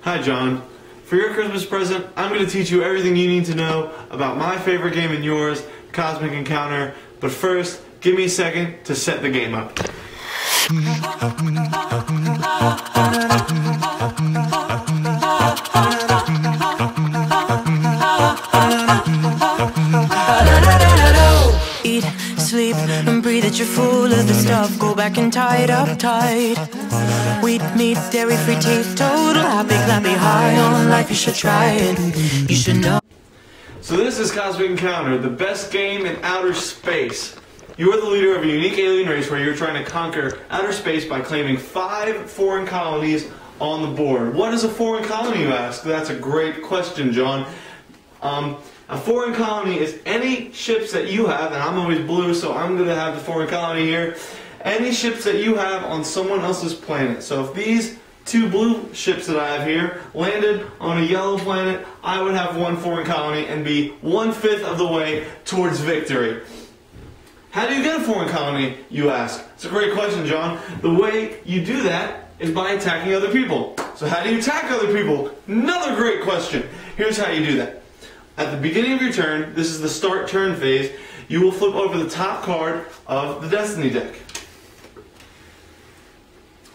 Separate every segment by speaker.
Speaker 1: Hi, John. For your Christmas present, I'm going to teach you everything you need to know about my favorite game and yours, Cosmic Encounter. But first, give me a second to set the game up.
Speaker 2: Eat, sleep, and breathe it. You're full of the stuff. Go back and tie it up tight. Wheat, meat, dairy-free, teetotal, happy, clappy, high on life. You should try it. You should know.
Speaker 1: So this is Cosmic Encounter, the best game in outer space. You are the leader of a unique alien race where you're trying to conquer outer space by claiming 5 foreign colonies on the board. What is a foreign colony, you ask? That's a great question, John. A foreign colony is any ships that you have, and I'm always blue, so I'm going to have the foreign colony here. Any ships that you have on someone else's planet. So if these 2 blue ships that I have here landed on a yellow planet, I would have 1 foreign colony and be 1/5 of the way towards victory. How do you get a foreign colony, you ask? It's a great question, John. The way you do that is by attacking other people. So how do you attack other people? Another great question. Here's how you do that. At the beginning of your turn, this is the start turn phase, you will flip over the top card of the Destiny deck.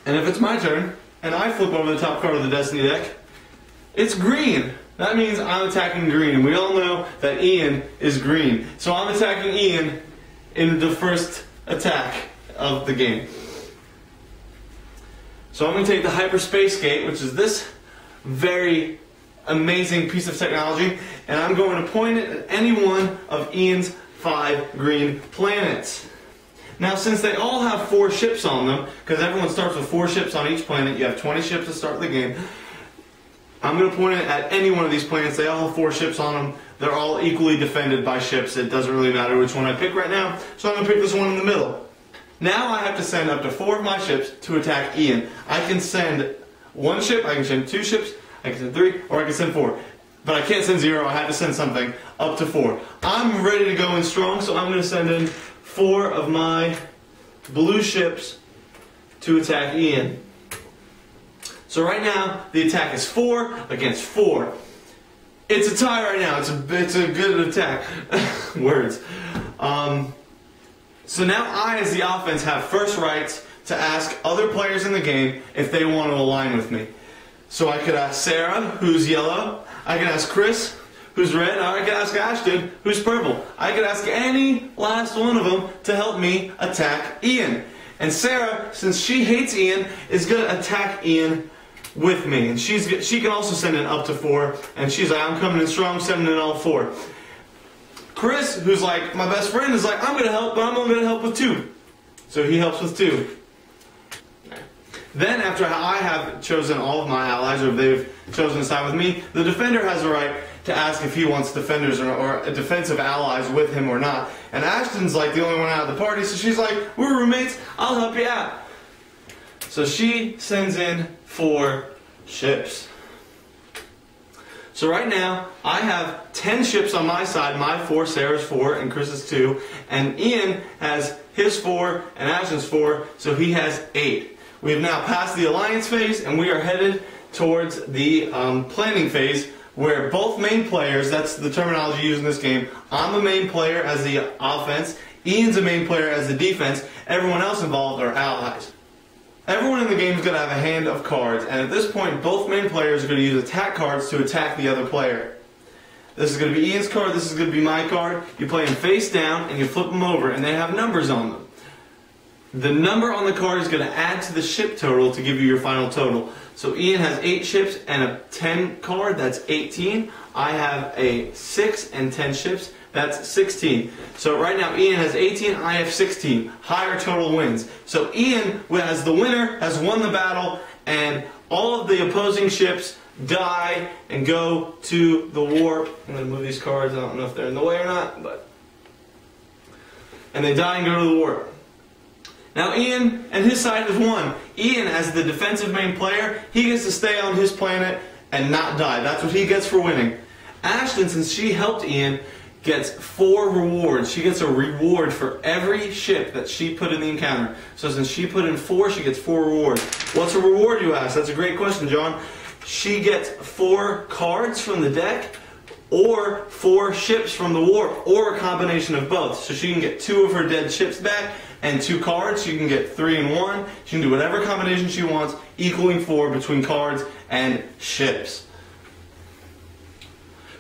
Speaker 1: And if it's my turn, and I flip over the top card of the Destiny deck, it's green. That means I'm attacking green. We all know that Ian is green. So I'm attacking Ian in the first attack of the game. So I'm going to take the Hyperspace Gate, which is this very amazing piece of technology, and I'm going to point it at any one of Ian's 5 green planets. Now, since they all have 4 ships on them, because everyone starts with 4 ships on each planet, you have 20 ships to start the game, I'm going to point it at any one of these planets. They all have 4 ships on them. They're all equally defended by ships. It doesn't really matter which one I pick right now, so I'm going to pick this one in the middle. Now I have to send up to 4 of my ships to attack Ian. I can send 1 ship, I can send 2 ships, I can send 3, or I can send 4. But I can't send 0, I have to send something up to 4. I'm ready to go in strong, so I'm going to send in 4 of my blue ships to attack Ian. So right now, the attack is 4 against 4. It's a tie right now, it's a good attack. Words. So now I, as the offense, have first rights to ask other players in the game if they want to align with me. So I could ask Sarah, who's yellow. I could ask Chris, who's red. Or I could ask Ashton, who's purple. I could ask any last one of them to help me attack Ian. And Sarah, since she hates Ian, is going to attack Ian with me. And she can also send in up to 4. And she's like, I'm coming in strong, sending in all 4. Chris, who's like my best friend, is like, I'm going to help, but I'm only going to help with 2. So he helps with 2. Then, after I have chosen all of my allies, or they've chosen to side with me, the defender has a right to ask if he wants defenders or defensive allies with him or not. And Ashton's like the only one out of the party, so she's like, we're roommates, I'll help you out. So she sends in 4 ships. So right now, I have 10 ships on my side, my 4, Sarah's 4, and Chris's 2, and Ian has his 4 and Ashton's 4, so he has 8. We have now passed the alliance phase, and we are headed towards the planning phase, where both main players, that's the terminology used in this game, I'm the main player as the offense, Ian's the main player as the defense, everyone else involved are allies. Everyone in the game is going to have a hand of cards, and at this point, both main players are going to use attack cards to attack the other player. This is going to be Ian's card, this is going to be my card. You play them face down, and you flip them over, and they have numbers on them. The number on the card is going to add to the ship total to give you your final total. So Ian has 8 ships and a 10 card, that's 18. I have a 6 and 10 ships, that's 16. So right now Ian has 18, I have 16. Higher total wins. So Ian, as the winner, has won the battle, and all of the opposing ships die and go to the warp. I'm going to move these cards, I don't know if they're in the way or not, but... And they die and go to the warp. Now Ian and his side has won. Ian, as the defensive main player, he gets to stay on his planet and not die. That's what he gets for winning. Ashton, since she helped Ian, gets 4 rewards. She gets a reward for every ship that she put in the encounter. So since she put in 4, she gets 4 rewards. What's a reward, you ask? That's a great question, John. she gets 4 cards from the deck, or 4 ships from the warp, or a combination of both. So she can get 2 of her dead ships back and 2 cards. She can get 3 and 1. She can do whatever combination she wants, equaling 4 between cards and ships.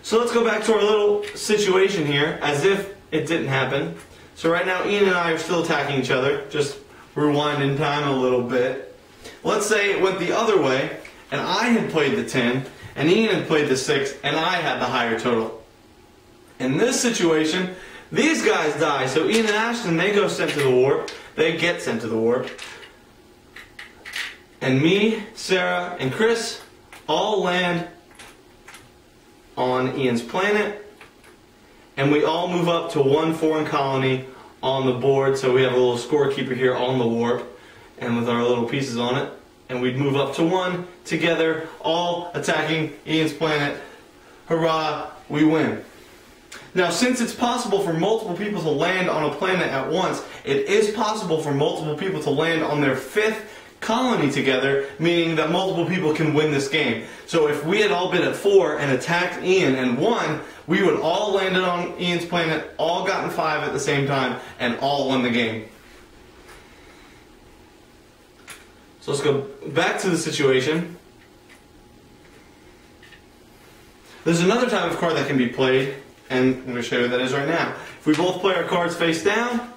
Speaker 1: So let's go back to our little situation here, as if it didn't happen. So right now Ian and I are still attacking each other. Just rewind in time a little bit. Let's say it went the other way, and I had played the 10, and Ian had played the 6, and I had the higher total. In this situation, these guys die. So Ian and Ashton, they go sent to the warp. They get sent to the warp. And me, Sarah, and Chris all land on Ian's planet. And we all move up to 1 foreign colony on the board. So we have a little scorekeeper here on the warp, and with our little pieces on it. And we'd move up to 1 together, all attacking Ian's planet. Hurrah, we win. Now, since it's possible for multiple people to land on a planet at once, it is possible for multiple people to land on their 5th colony together, meaning that multiple people can win this game. So if we had all been at 4 and attacked Ian and won, we would all landed on Ian's planet, all gotten 5 at the same time, and all won the game. So let's go back to the situation. There's another type of card that can be played, and I'm going to show you what that is right now. If we both play our cards face down,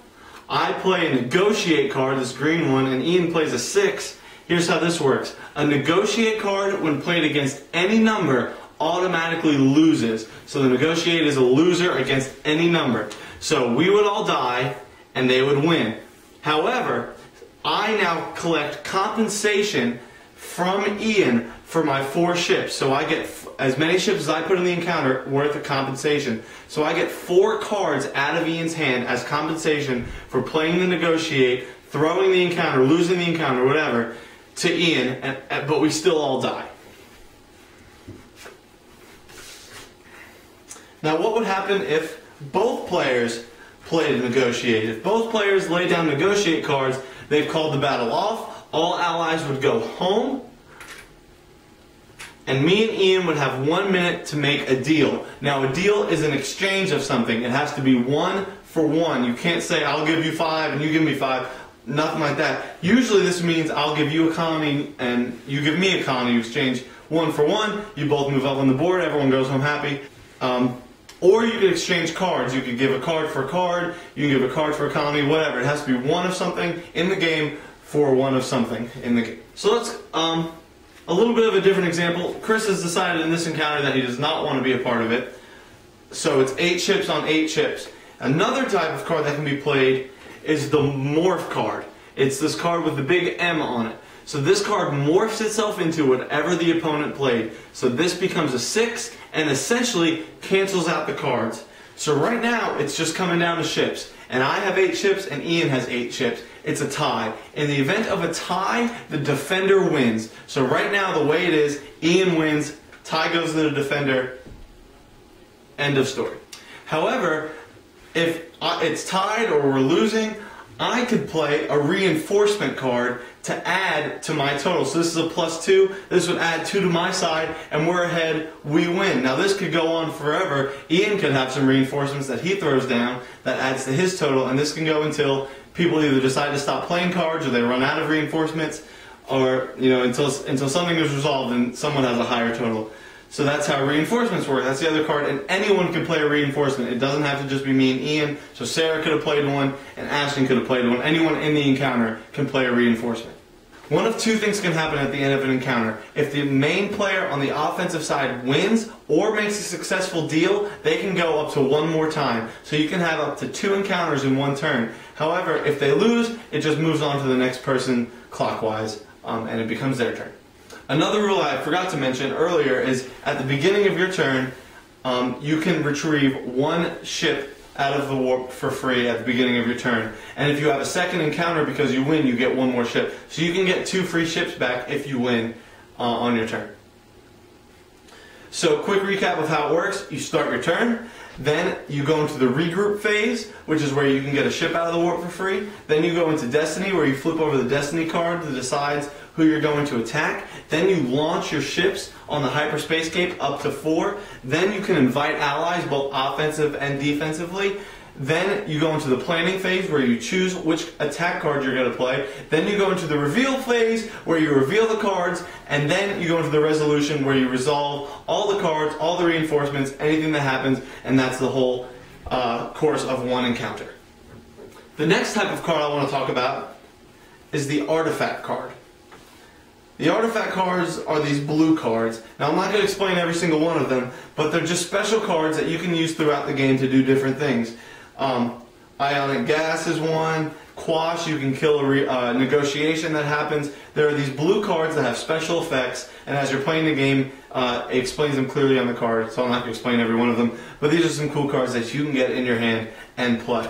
Speaker 1: I play a negotiate card, this green one, and Ian plays a 6. Here's how this works. A negotiate card, when played against any number, automatically loses. So the negotiate is a loser against any number. So we would all die, and they would win. However, I now collect compensation from Ian for my 4 ships. So I get as many ships as I put in the encounter worth of compensation. So I get 4 cards out of Ian's hand as compensation for playing the negotiate, throwing the encounter, losing the encounter, whatever, to Ian, but we still all die. Now what would happen if both players played negotiate? If both players lay down negotiate cards, they've called the battle off, all allies would go home, and me and Ian would have 1 minute to make a deal. Now a deal is an exchange of something. It has to be 1 for 1. You can't say, I'll give you 5 and you give me 5. Nothing like that. Usually this means I'll give you a colony and you give me a colony. You exchange 1 for 1. You both move up on the board. Everyone goes home happy. Or you could exchange cards. You could give a card for a card. You can give a card for a colony, whatever. It has to be 1 of something in the game for 1 of something in the game. So let's, a little bit of a different example. Chris has decided in this encounter that he does not want to be a part of it. So it's 8 ships on 8 ships. Another type of card that can be played is the morph card. It's this card with the big M on it. So this card morphs itself into whatever the opponent played. So this becomes a 6 and essentially cancels out the cards. So right now it's just coming down to ships. And I have 8 ships and Ian has 8 ships. It's a tie. In the event of a tie, the defender wins. So right now the way it is, Ian wins, tie goes to the defender, end of story. However, if it's tied or we're losing, I could play a reinforcement card to add to my total. So this is a +2, this would add 2 to my side, and we're ahead, we win. Now this could go on forever. Ian could have some reinforcements that he throws down that adds to his total, and this can go until people either decide to stop playing cards or they run out of reinforcements, or until something is resolved and someone has a higher total. So that's how reinforcements work. That's the other card, and anyone can play a reinforcement. It doesn't have to just be me and Ian. So Sarah could have played one, and Ashton could have played one. Anyone in the encounter can play a reinforcement. One of 2 things can happen at the end of an encounter. If the main player on the offensive side wins or makes a successful deal, they can go up to 1 more time. So you can have up to 2 encounters in 1 turn. However, if they lose, it just moves on to the next person clockwise, and it becomes their turn. Another rule I forgot to mention earlier is at the beginning of your turn, you can retrieve 1 ship out of the warp for free at the beginning of your turn. And if you have a second encounter because you win, you get 1 more ship. So you can get 2 free ships back if you win on your turn. So quick recap of how it works. You start your turn, then you go into the regroup phase, which is where you can get a ship out of the warp for free. Then you go into Destiny, where you flip over the Destiny card that decides who you're going to attack. Then you launch your ships on the hyperspace cape up to 4. Then you can invite allies, both offensive and defensively. Then you go into the planning phase where you choose which attack card you're going to play. Then you go into the reveal phase where you reveal the cards. And then you go into the resolution where you resolve all the cards, all the reinforcements, anything that happens. And that's the whole course of one encounter. The next type of card I want to talk about is the artifact card. The artifact cards are these blue cards. Now I'm not going to explain every single one of them, but they're just special cards that you can use throughout the game to do different things. Ionic gas is one. Quash, you can kill a negotiation that happens. There are these blue cards that have special effects, and as you're playing the game, it explains them clearly on the card, so I'm not going to explain every one of them, but these are some cool cards that you can get in your hand and play.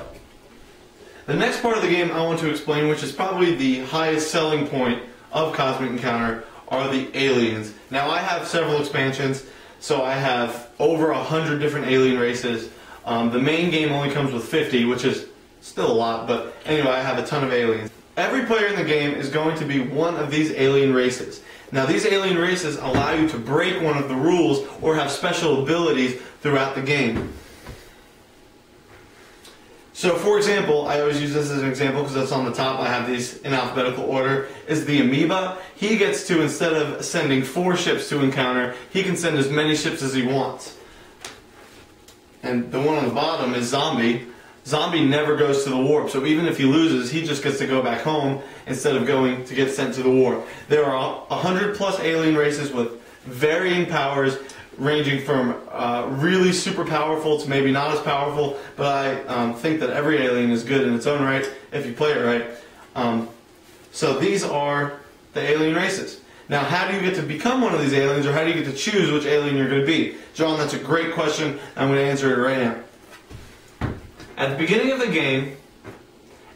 Speaker 1: The next part of the game I want to explain, which is probably the highest selling point of Cosmic Encounter, are the aliens. Now I have several expansions, so I have over 100 different alien races. The main game only comes with 50, which is still a lot, but anyway, I have a ton of aliens. Every player in the game is going to be one of these alien races. Now these alien races allow you to break one of the rules or have special abilities throughout the game. So for example, I always use this as an example because that's on the top, I have these in alphabetical order, is the amoeba. He gets to, instead of sending 4 ships to encounter, he can send as many ships as he wants. And the one on the bottom is Zombie. Zombie never goes to the warp, so even if he loses, he just gets to go back home instead of going to get sent to the warp. There are 100 plus alien races with varying powers, ranging from really super powerful to maybe not as powerful, but I think that every alien is good in its own right if you play it right. So these are the alien races. Now, how do you get to become one of these aliens, or how do you get to choose which alien you're going to be? John, that's a great question. I'm going to answer it right now. At the beginning of the game,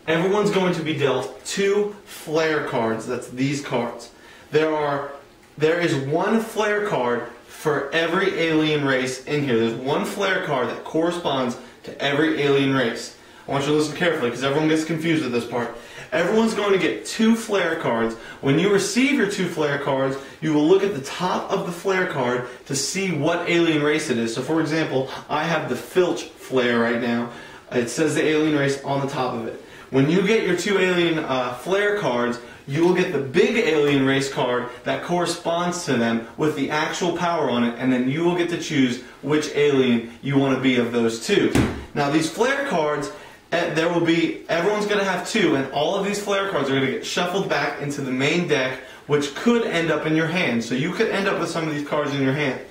Speaker 1: everyone's going to be dealt 2 flare cards. That's these cards. There is 1 flare card for every alien race in here. There's 1 flare card that corresponds to every alien race. I want you to listen carefully because everyone gets confused at this part. Everyone's going to get 2 flare cards. When you receive your 2 flare cards, you will look at the top of the flare card to see what alien race it is. So for example, I have the Filch flare right now. It says the alien race on the top of it. When you get your 2 alien flare cards, you will get the big alien race card that corresponds to them with the actual power on it, and then you will get to choose which alien you want to be of those 2. Now these flare cards, everyone's going to have 2, and all of these flare cards are going to get shuffled back into the main deck, which could end up in your hand. So you could end up with some of these cards in your hand.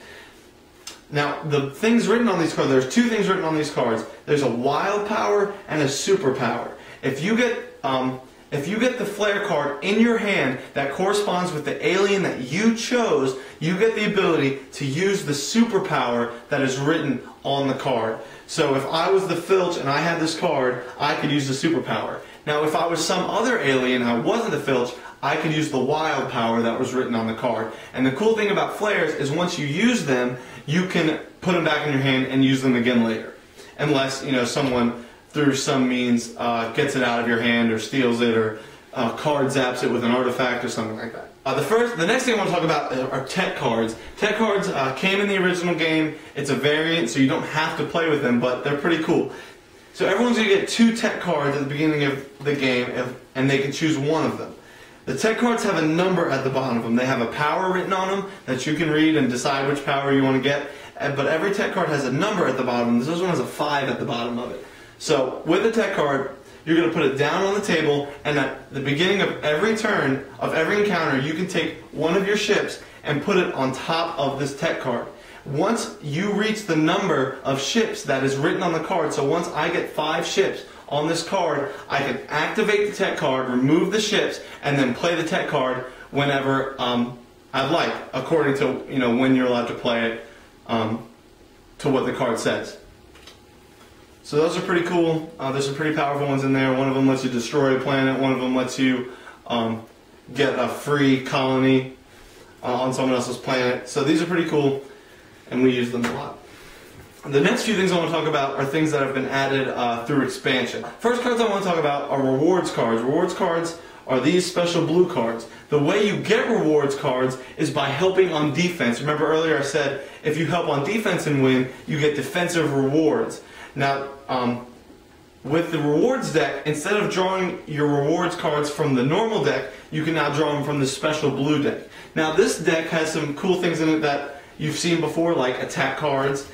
Speaker 1: Now, the things written on these cards, there's 2 things written on these cards. There's a wild power and a super power. If you get the flare card in your hand that corresponds with the alien that you chose, you get the ability to use the superpower that is written on the card. So if I was the Filch and I had this card, I could use the superpower. Now if I was some other alien and I wasn't the Filch, I could use the wild power that was written on the card. And the cool thing about flares is once you use them, you can put them back in your hand and use them again later. Unless, someone through some means gets it out of your hand or steals it or card zaps it with an artifact or something like that. The next thing I want to talk about are tech cards. Tech cards came in the original game. It's a variant, so you don't have to play with them, but they're pretty cool. So everyone's going to get 2 tech cards at the beginning of the game, and they can choose one of them. The tech cards have a number at the bottom of them. They have a power written on them that you can read and decide which power you want to get. But every tech card has a number at the bottom. This one has a 5 at the bottom of it. So with the tech card, you're going to put it down on the table, and at the beginning of every turn, of every encounter, you can take one of your ships and put it on top of this tech card. Once you reach the number of ships that is written on the card, so once I get 5 ships on this card, I can activate the tech card, remove the ships, and then play the tech card whenever I'd like, according to when you're allowed to play it, to what the card says. So those are pretty cool. There's some pretty powerful ones in there. One of them lets you destroy a planet. One of them lets you get a free colony on someone else's planet. So these are pretty cool. and we use them a lot. The next few things I want to talk about are things that have been added through expansion. First cards I want to talk about are rewards cards. Rewards cards are these special blue cards. The way you get rewards cards is by helping on defense. Remember earlier I said if you help on defense and win, you get defensive rewards. Now, with the rewards deck, instead of drawing your rewards cards from the normal deck, you can now draw them from the special blue deck. Now this deck has some cool things in it that you've seen before, like attack cards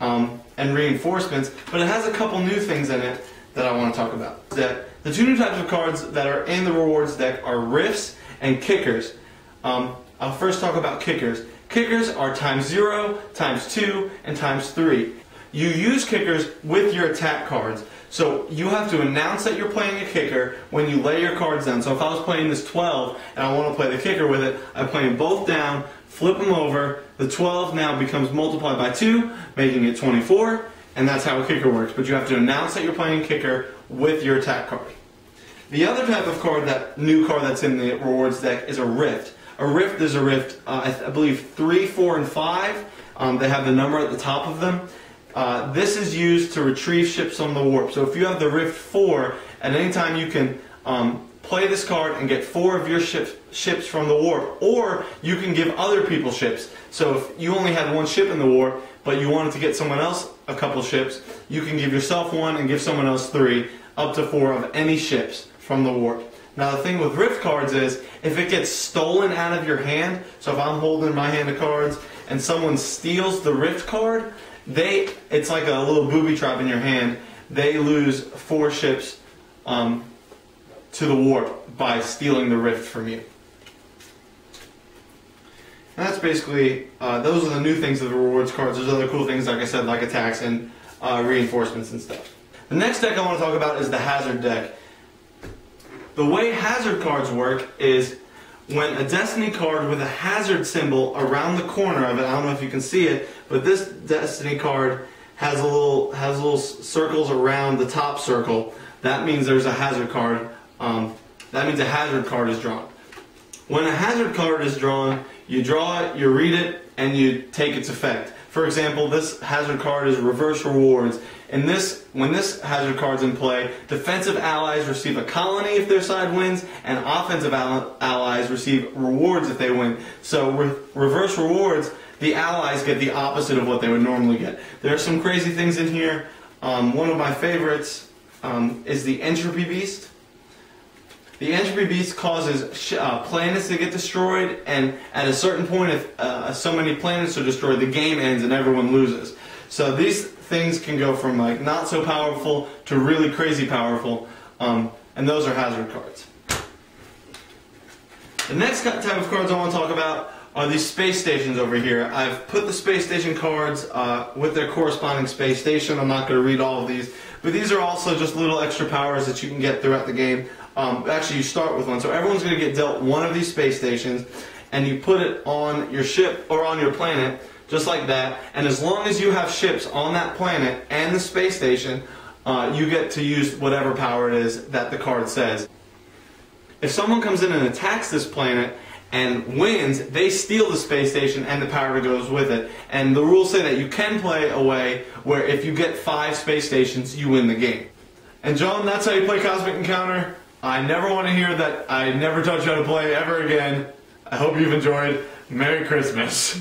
Speaker 1: and reinforcements, but it has a couple new things in it that I want to talk about. The two new types of cards that are in the rewards deck are rifts and kickers. I'll first talk about kickers. Kickers are ×0, ×2, and ×3. You use kickers with your attack cards. So you have to announce that you're playing a kicker when you lay your cards down. So if I was playing this 12 and I want to play the kicker with it, I play them both down, flip them over. The 12 now becomes multiplied by 2, making it 24, and that's how a kicker works. But you have to announce that you're playing kicker with your attack card. The other type of card, that new card that's in the rewards deck, is a rift. A rift is a rift, I believe 3, 4, and 5. They have the number at the top of them. This is used to retrieve ships on the warp. So if you have the Rift 4, at any time you can play this card and get 4 of your ships from the warp. Or you can give other people ships. So if you only had 1 ship in the warp, but you wanted to get someone else a couple ships, you can give yourself 1 and give someone else 3, up to 4 of any ships from the warp. Now the thing with Rift cards is, if it gets stolen out of your hand, so if I'm holding my hand of cards and someone steals the Rift card, it's like a little booby trap in your hand. They lose 4 ships to the warp by stealing the rift from you. And that's basically, those are the new things of the rewards cards. There's other cool things, like I said, like attacks and reinforcements and stuff. The next deck I want to talk about is the hazard deck. The way hazard cards work is when a Destiny card with a hazard symbol around the corner of it, I don't know if you can see it, but this Destiny card has little circles around the top circle. That means there's a hazard card. That means a hazard card is drawn. When a hazard card is drawn, you draw it, you read it, and you take its effect. For example, this hazard card is reverse rewards. When this hazard card's in play, defensive allies receive a colony if their side wins, and offensive allies receive rewards if they win. So reverse rewards, the allies get the opposite of what they would normally get. There are some crazy things in here. One of my favorites is the Entropy Beast. The Entropy Beast causes planets to get destroyed, and at a certain point, if so many planets are destroyed, the game ends and everyone loses. So these things can go from like not so powerful to really crazy powerful, and those are hazard cards. The next type of cards I want to talk about are these space stations over here. I've put the space station cards with their corresponding space station. I'm not going to read all of these, but these are also just little extra powers that you can get throughout the game. Actually, you start with one, so everyone's going to get dealt one of these space stations, and you put it on your ship or on your planet, just like that. And as long as you have ships on that planet and the space station, you get to use whatever power it is that the card says. If someone comes in and attacks this planet and wins, they steal the space station and the power that goes with it. And the rules say that you can play a way where if you get 5 space stations, you win the game. And John, that's how you play Cosmic Encounter. I never want to hear that I never taught you how to play ever again. I hope you've enjoyed. Merry Christmas.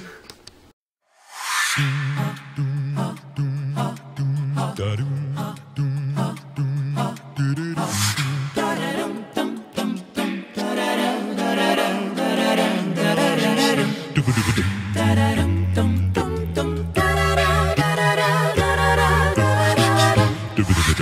Speaker 3: Do